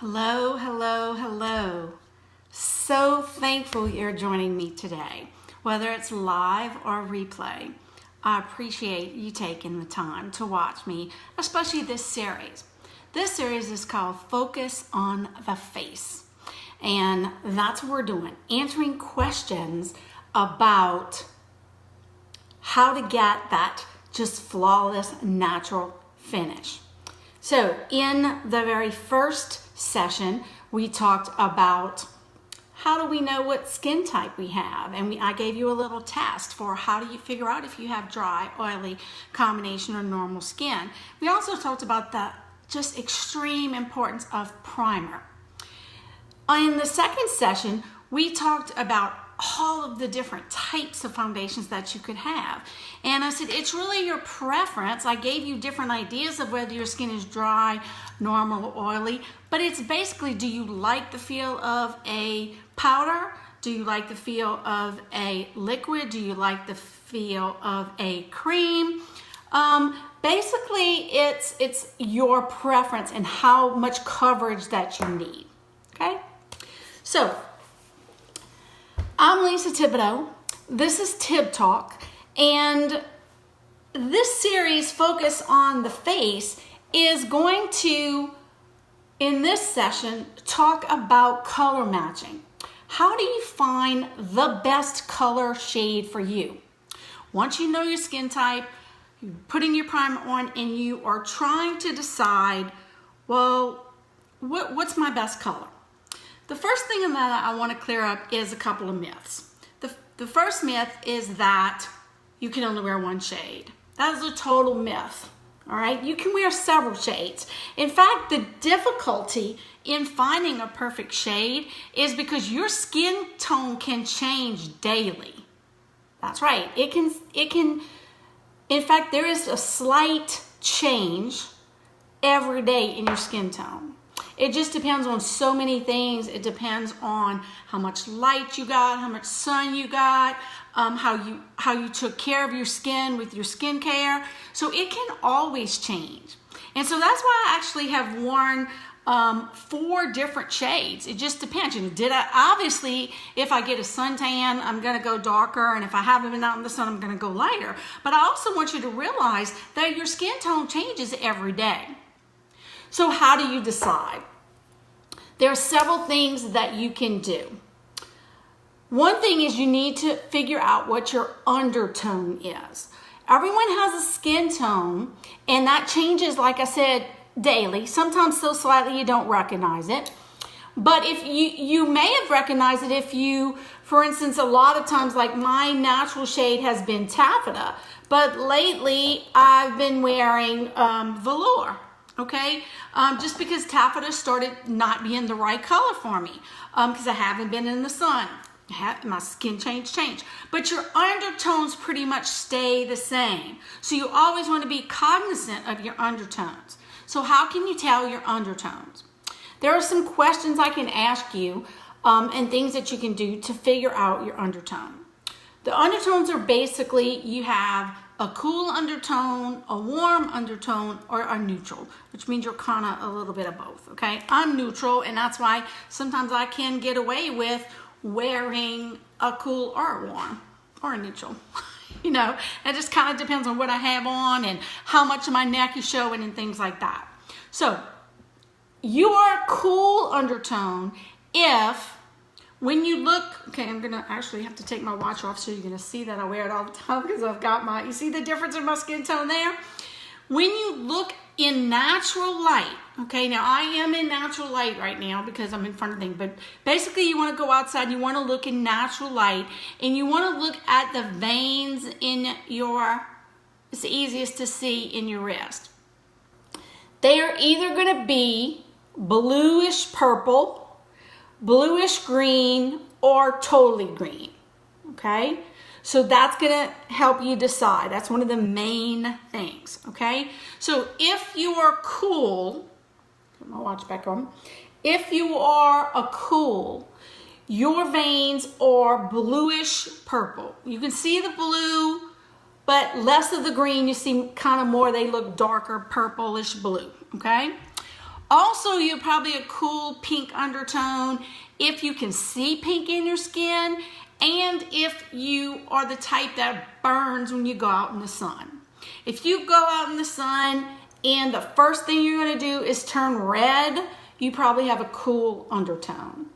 Hello, hello, hello. So thankful you're joining me today, whether it's live or replay. I appreciate you taking the time to watch me, especially this series. This series is called Focus on the Face, and that's what we're doing, answering questions about how to get that just flawless, natural finish. So in the very first session, we talked about how do we know what skin type we have, and I gave you a little test for how do you figure out if you have dry, oily, combination, or normal skin. We also talked about the just extreme importance of primer. In the second session, we talked about all of the different types of foundations that you could have. And I said, it's really your preference. I gave you different ideas of whether your skin is dry, normal, or oily, but it's basically, do you like the feel of a powder? Do you like the feel of a liquid? Do you like the feel of a cream? Basically, it's your preference and how much coverage that you need, okay? So, I'm Lisa Thibodeau. This is Tib Talk, and this series, Focus on the Face, is going to, in this session, talk about color matching. How do you find the best color shade for you? Once you know your skin type, you're putting your primer on, and you are trying to decide, well, what's my best color? The first thing that I want to clear up is a couple of myths. The first myth is that you can only wear one shade. That is a total myth, all right? You can wear several shades. In fact, the difficulty in finding a perfect shade is because your skin tone can change daily. That's right. It can, in fact, there is a slight change every day in your skin tone. It just depends on so many things. It depends on how much light you got, how much sun you got, how you took care of your skin with your skincare. So it can always change. And so that's why I actually have worn 4 different shades. It just depends. Obviously, if I get a suntan, I'm going to go darker, and if I haven't been out in the sun, I'm going to go lighter. But I also want you to realize that your skin tone changes every day. So how do you decide? There are several things that you can do. One thing is you need to figure out what your undertone is. Everyone has a skin tone, and that changes, like I said, daily. Sometimes so slightly you don't recognize it. But if you may have recognized it if you, for instance, a lot of times, like my natural shade has been taffeta, but lately I've been wearing velour. Okay, just because taffeta started not being the right color for me, because I haven't been in the sun. My skin changed. But your undertones pretty much stay the same. So you always want to be cognizant of your undertones. So how can you tell your undertones? There are some questions I can ask you and things that you can do to figure out your undertone. The undertones are basically, you have a cool undertone, a warm undertone, or a neutral, which means you're kind of a little bit of both, okay? I'm neutral, and that's why sometimes I can get away with wearing a cool or a warm or a neutral. You know, it just kind of depends on what I have on and how much of my neck is showing and things like that. So, you are a cool undertone if, when you look, okay, I'm going to actually have to take my watch off so you're going to see that I wear it all the time because I've got you see the difference in my skin tone there? When you look in natural light, okay, now I am in natural light right now because I'm in front of things, but basically you want to go outside and you want to look in natural light and you want to look at the veins in it's the easiest to see in your wrist. They are either going to be bluish purple, bluish green, or totally green, okay? So that's gonna help you decide. That's one of the main things, okay? So if you are cool, put my watch back on. If you are a cool, your veins are bluish purple. You can see the blue, but less of the green. You see kind of more, they look darker purplish blue, okay? Also, you're probably a cool pink undertone if you can see pink in your skin, and if you are the type that burns when you go out in the sun. If you go out in the sun and the first thing you're going to do is turn red, you probably have a cool undertone.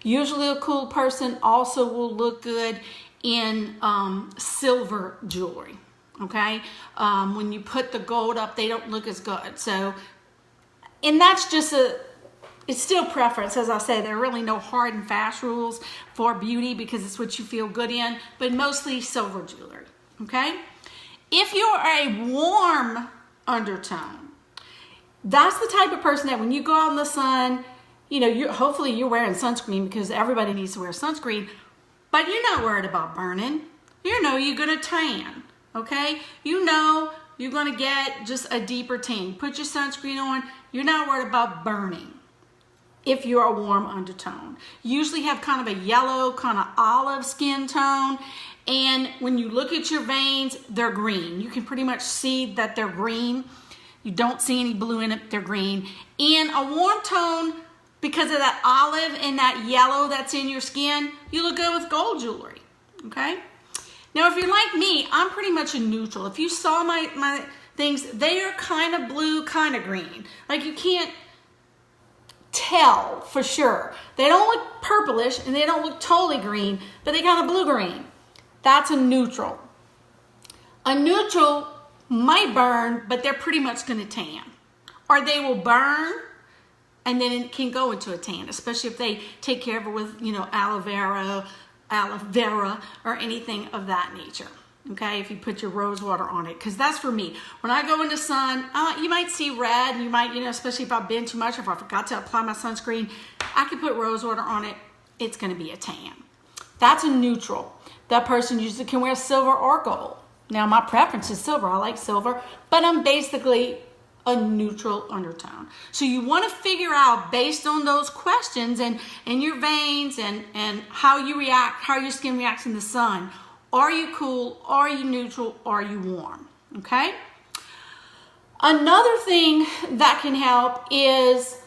Usually a cool person also will look good in silver jewelry, okay? When you put the gold up, they don't look as good. So, and that's just it's still preference. As I say, there are really no hard and fast rules for beauty because it's what you feel good in, but mostly silver jewelry, okay? If you're a warm undertone, that's the type of person that when you go out in the sun, you know, hopefully you're wearing sunscreen because everybody needs to wear sunscreen, but you're not worried about burning. You know you're going to tan, okay? You know you're going to get just a deeper tan. Put your sunscreen on. You're not worried about burning if you're a warm undertone. You usually have kind of a yellow, kind of olive skin tone, and when you look at your veins, they're green. You can pretty much see that they're green. You don't see any blue in it, they're green. In a warm tone, because of that olive and that yellow that's in your skin, you look good with gold jewelry, okay? Now, if you're like me, I'm pretty much a neutral. If you saw my things, they are kind of blue, kind of green. Like you can't tell for sure. They don't look purplish and they don't look totally green, but they kind of blue-green. That's a neutral. A neutral might burn, but they're pretty much going to tan. Or they will burn and then it can go into a tan, especially if they take care of it with, you know, aloe vera or anything of that nature. Okay, if you put your rose water on it, because that's for me. When I go in the sun, you might see red, you might, you know, especially if I've been too much, if I forgot to apply my sunscreen, I can put rose water on it, it's going to be a tan. That's a neutral. That person usually can wear silver or gold. Now, my preference is silver. I like silver, but I'm basically a neutral undertone. So you want to figure out, based on those questions and your veins and how you react, how your skin reacts in the sun, are you cool, are you neutral, are you warm, okay? Another thing that can help is,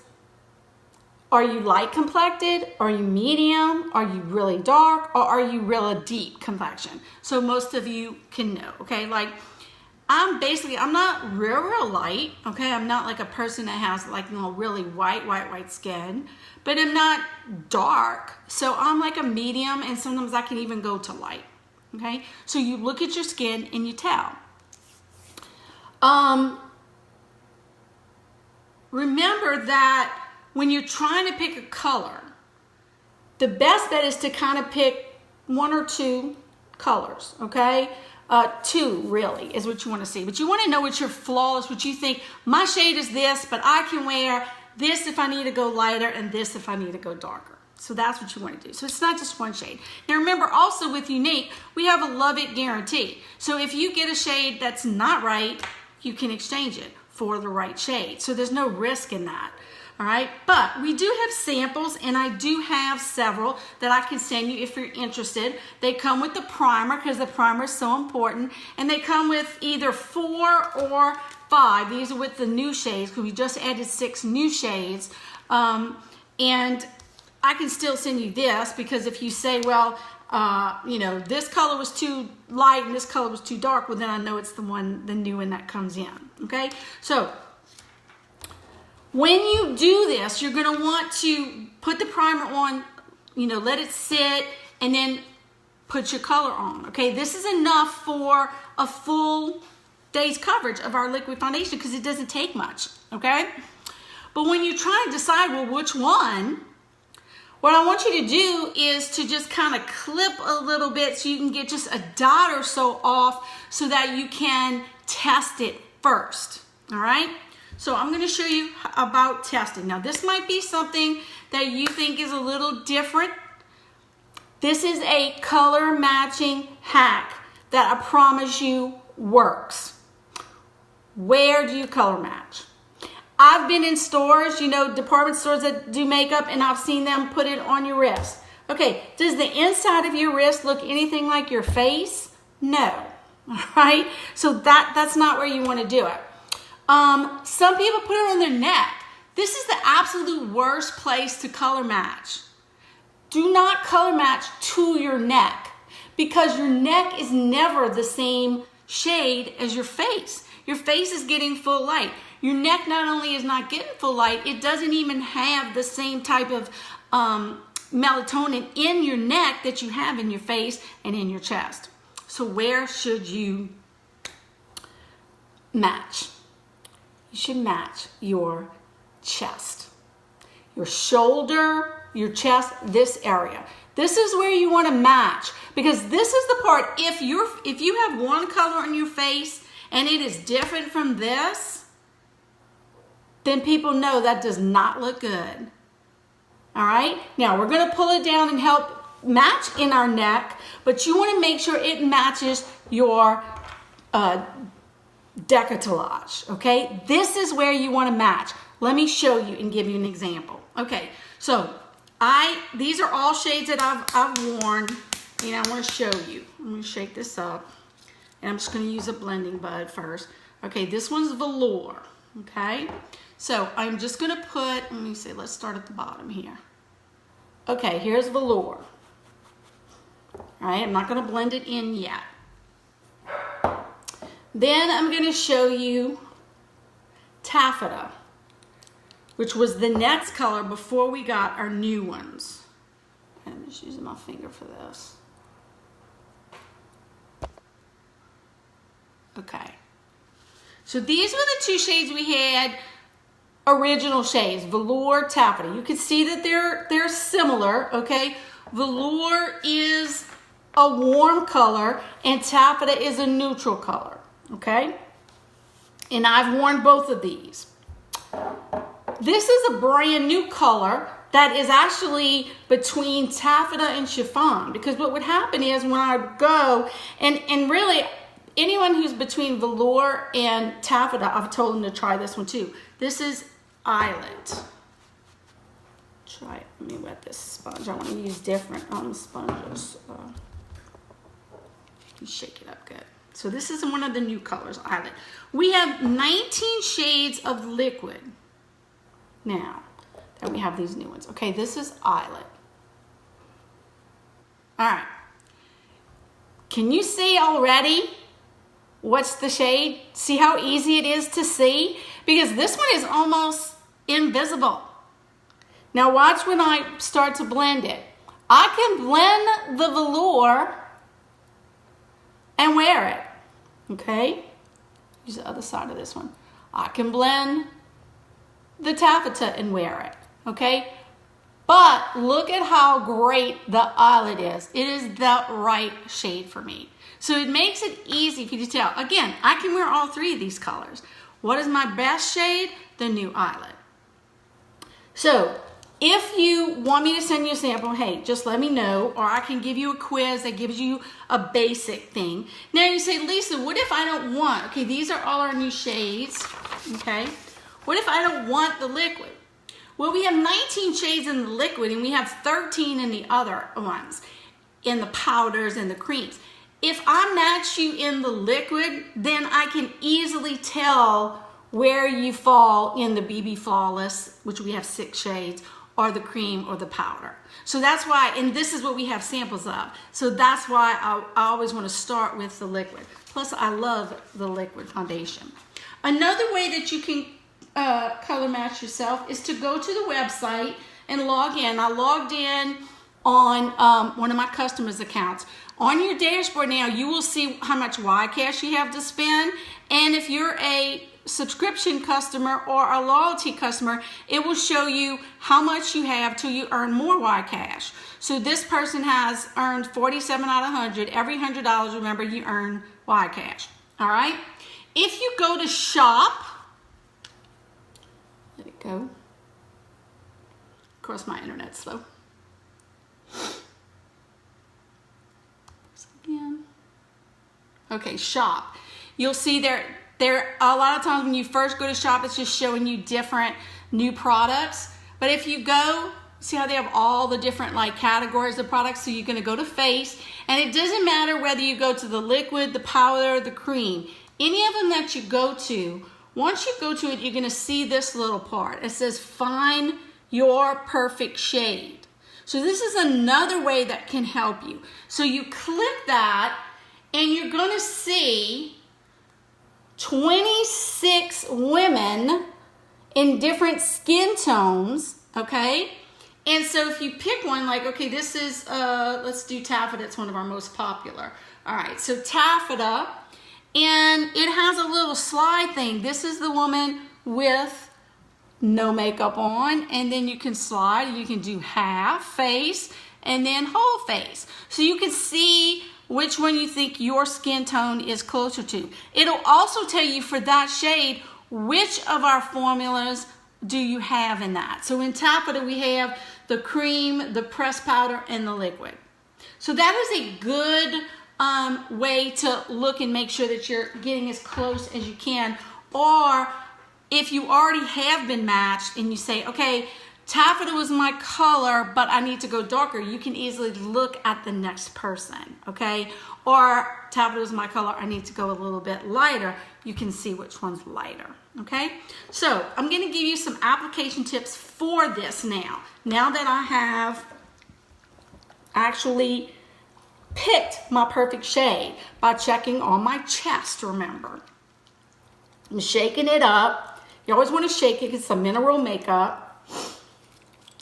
are you light complected? Are you medium? Are you really dark? Or are you real deep complexion? So most of you can know, okay? Like, I'm not real light, okay? I'm not like a person that has like, you know, really white skin, but I'm not dark. So I'm like a medium, and sometimes I can even go to light, okay? So you look at your skin and you tell. Remember that when you're trying to pick a color, the best bet is to kind of pick one or two colors, okay? Two really is what you want to see. But you want to know what your flaw is, what you think, my shade is this, but I can wear this if I need to go lighter and this if I need to go darker. So that's what you want to do. So it's not just one shade. Now remember, also with Younique, we have a love it guarantee. So if you get a shade that's not right, you can exchange it for the right shade. So there's no risk in that. All right, but we do have samples, and I do have several that I can send you if you're interested. They come with the primer because the primer is so important, and they come with either 4 or 5. These are with the new shades because we just added 6 new shades, and I can still send you this because if you say, well, you know, this color was too light and this color was too dark, well, then I know it's the new one that comes in. Okay, so when you do this, you're going to want to put the primer on, you know, let it sit, and then put your color on, okay? This is enough for a full day's coverage of our liquid foundation because it doesn't take much, okay? But when you try to decide, well, which one, what I want you to do is to just kind of clip a little bit so you can get just a dot or so off so that you can test it first, all right? So I'm going to show you about testing. Now this might be something that you think is a little different. This is a color matching hack that I promise you works. Where do you color match? I've been in stores, you know, department stores that do makeup, and I've seen them put it on your wrist. Okay, does the inside of your wrist look anything like your face? No, all right? So that's not where you want to do it. Some people put it on their neck. This is the absolute worst place to color match. Do not color match to your neck, because your neck is never the same shade as your face. Your face is getting full light. Your neck not only is not getting full light, it doesn't even have the same type of melatonin in your neck that you have in your face and in your chest. So where should you match? You should match your chest, your shoulder, your chest, this area. This is where you want to match, because this is the part, if you have one color on your face and it is different from this, then people know that does not look good. All right, now we're going to pull it down and help match in our neck, but you want to make sure it matches your décolletage, okay? This is where you want to match. Let me show you and give you an example. Okay, so these are all shades that I've worn, and I want to show you. I'm going to shake this up, and I'm just going to use a blending bud first. Okay, this one's velour, okay? So I'm just going to put, let me see, let's start at the bottom here. Okay, here's velour. All right, I'm not going to blend it in yet. Then I'm going to show you taffeta, which was the next color before we got our new ones. I'm just using my finger for this. Okay. So these were the two shades we had, original shades, velour, taffeta. You can see that they're similar, okay? Velour is a warm color and taffeta is a neutral color, okay? And I've worn both of these. This is a brand new color that is actually between taffeta and chiffon, because what would happen is when I go, and really anyone who's between velour and taffeta, I've told them to try this one too. This is Eyelet. Try it. Let me wet this sponge. I want to use different sponges. Shake it up good. So this is one of the new colors, Eyelet. We have 19 shades of liquid now that we have these new ones. Okay, this is Eyelet. All right. Can you see already what's the shade? See how easy it is to see? Because this one is almost invisible. Now watch when I start to blend it. I can blend the velour and wear it. Okay? Use the other side of this one. I can blend the taffeta and wear it. Okay? But look at how great the Eyelet is. It is the right shade for me. So it makes it easy for you to tell. Again, I can wear all three of these colors. What is my best shade? The new Eyelet. So if you want me to send you a sample, hey, just let me know, or I can give you a quiz that gives you a basic thing. Now you say, Lisa, what if I don't want, okay, these are all our new shades, okay? What if I don't want the liquid? Well, we have 19 shades in the liquid and we have 13 in the other ones, in the powders and the creams. If I match you in the liquid, then I can easily tell where you fall in the BB Flawless, which we have 6 shades, or the cream or the powder. So that's why, and this is what we have samples of. So that's why I always want to start with the liquid. Plus, I love the liquid foundation. Another way that you can color match yourself is to go to the website and log in. I logged in on one of my customers' accounts. On your dashboard now, you will see how much YCash you have to spend. And if you're a subscription customer or a loyalty customer, it will show you how much you have till you earn more YCash. So this person has earned 47 out of 100. Every $100, remember, you earn YCash. All right? If you go to shop, let it go. Of course, my internet's slow. Again. Okay, shop. You'll see there a lot of times when you first go to shop, it's just showing you different new products. But if you go, see how they have all the different like categories of products. So you're going to go to face, and it doesn't matter whether you go to the liquid, the powder, the cream. Any of them that you go to, once you go to it, you're going to see this little part. It says find your perfect shade. So this is another way that can help you. So you click that and you're going to see 26 women in different skin tones, okay? And so if you pick one, like, okay, this is, let's do taffeta. It's one of our most popular. All right, so taffeta, and it has a little slide thing. This is the woman with no makeup on, and then you can slide. You can do half face and then whole face. So you can see which one you think your skin tone is closer to. It'll also tell you for that shade, which of our formulas do you have in that. So in taffeta, we have the cream, the pressed powder, and the liquid. So that is a good way to look and make sure that you're getting as close as you can. Or if you already have been matched and you say, okay, taffeta was my color, but I need to go darker, you can easily look at the next person, okay? Or taffeta was my color, I need to go a little bit lighter. You can see which one's lighter, okay? So I'm gonna give you some application tips for this now. Now that I have actually picked my perfect shade by checking on my chest, remember. I'm shaking it up. You always want to shake it. It's a mineral makeup.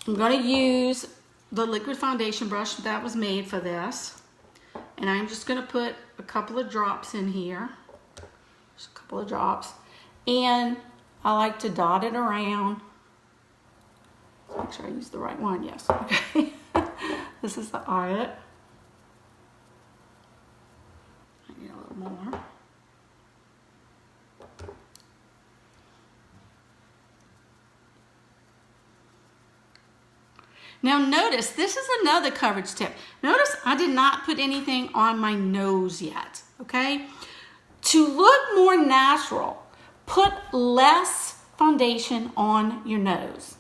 I'm going to use the liquid foundation brush that was made for this. And I'm just going to put a couple of drops in here. Just a couple of drops. And I like to dot it around. Make sure I use the right one. Yes. Okay. This is the eyelet. I need a little more. Now notice, this is another coverage tip. Notice I did not put anything on my nose yet, okay? To look more natural, put less foundation on your nose.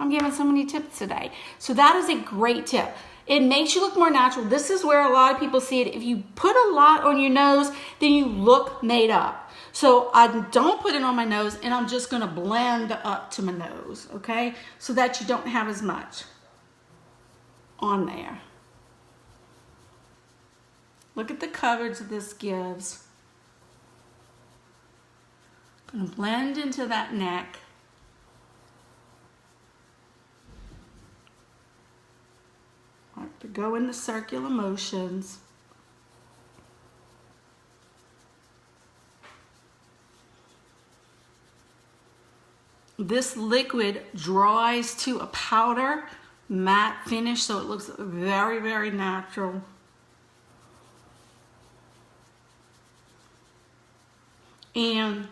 I'm giving so many tips today. So that is a great tip. It makes you look more natural. This is where a lot of people see it. If you put a lot on your nose, then you look made up. So I don't put it on my nose, and I'm just gonna blend up to my nose, okay? So that you don't have as much on there. Look at the coverage this gives. I'm gonna blend into that neck. I like to go in the circular motions. This liquid dries to a powder matte finish, so it looks very, very natural. And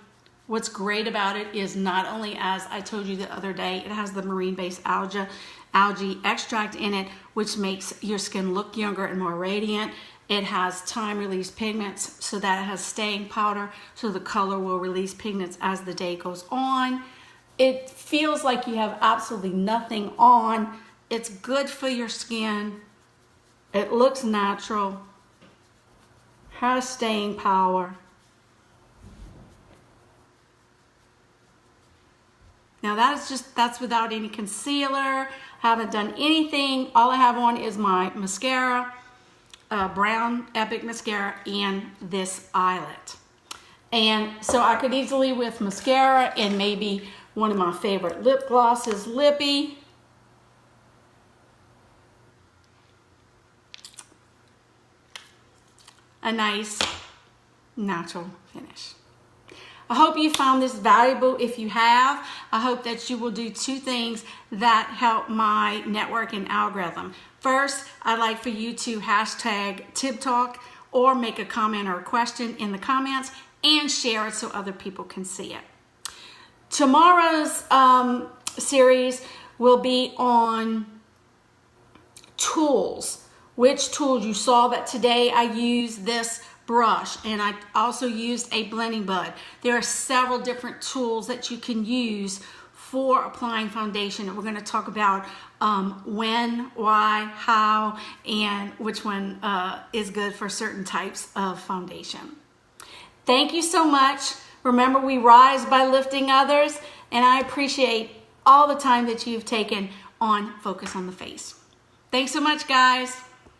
what's great about it is not only, as I told you the other day, it has the marine-based algae extract in it, which makes your skin look younger and more radiant. It has time-release pigments, so that it has staying powder, so the color will release pigments as the day goes on. It feels like you have absolutely nothing on. It's good for your skin. It looks natural. Has staying power. Now that's without any concealer. Haven't done anything. All I have on is my mascara, brown Epic mascara, and this eyelet. And so I could easily, with mascara and maybe one of my favorite lip glosses, Lippy, a nice natural finish. I hope you found this valuable. If you have, I hope that you will do two things that help my networking algorithm. First, I'd like for you to hashtag TibTalk or make a comment or a question in the comments and share it so other people can see it. Tomorrow's series will be on tools. Which tools? You saw that today I used this brush, and I also used a blending bud. There are several different tools that you can use for applying foundation, and we're going to talk about when, why, how, and which one is good for certain types of foundation. Thank you so much Remember, we rise by lifting others, and I appreciate all the time that you've taken on Focus on the Face. Thanks so much, guys.